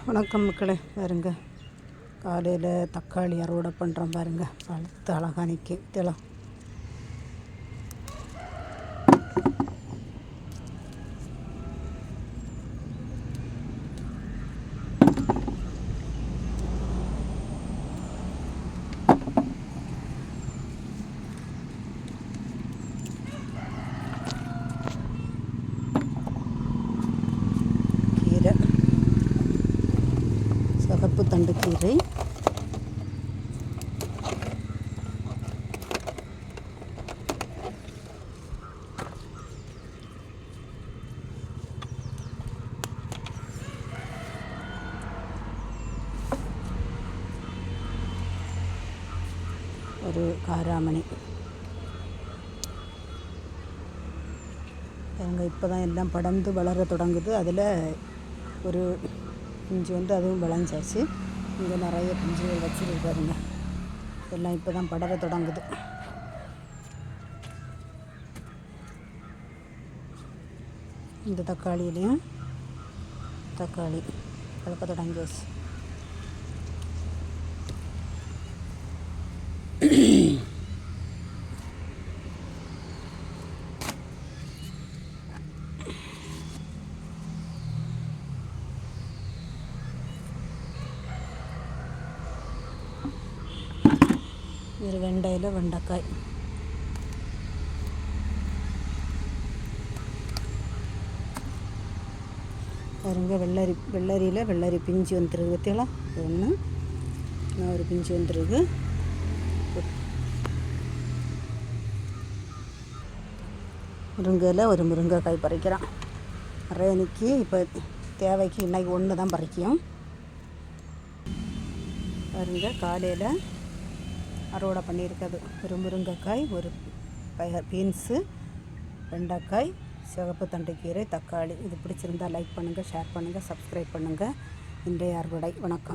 வணக்கம் மக்களே. பாருங்க, காலையில் தக்காளி அறுவடை பண்ணுறோம். பாருங்க, பழுத்து அழகாக நிற்கி திளம். கீரை, சிகப்பு தண்டு கீரை, ஒரு காராமணி. எங்கள் இப்போ தான் எல்லாம் படர்ந்து வளர தொடங்குது. அதில் ஒரு பிஞ்சு அதுவும் விளைஞ்சாச்சு. இங்கே நிறைய பிஞ்சுகள் வச்சுருக்காருங்க. எல்லாம் இப்போ தான் படர தொடங்குது. இந்த தக்காளியிலையும் தக்காளி பழுக்க தொடங்கியாச்சு. இது வெண்டையில் வெண்டைக்காய். பாருங்க, வெள்ளரியில் வெள்ளரி பிஞ்சு வந்துருக்கு. பற்றியெல்லாம் ஒன்று ஒரு பிஞ்சு வந்துருக்கு. முருங்கையில் ஒரு முருங்கைக்காய் பறிக்கிறான். நிறைய நிற்கி இப்போ தேவைக்கு இன்றைக்கி ஒன்று தான் பறிக்கும். பாருங்க, காலையில் அறுவடை பண்ணியிருக்கிறது. ஒரு முருங்கைக்காய், ஒரு பீன்ஸு, வெண்டைக்காய், சிவப்பு தண்டுக்கீரை, தக்காளி. இது பிடிச்சிருந்தால் லைக் பண்ணுங்கள், ஷேர் பண்ணுங்கள், சப்ஸ்கிரைப் பண்ணுங்கள். இன்றைய அறுவடை. வணக்கம்.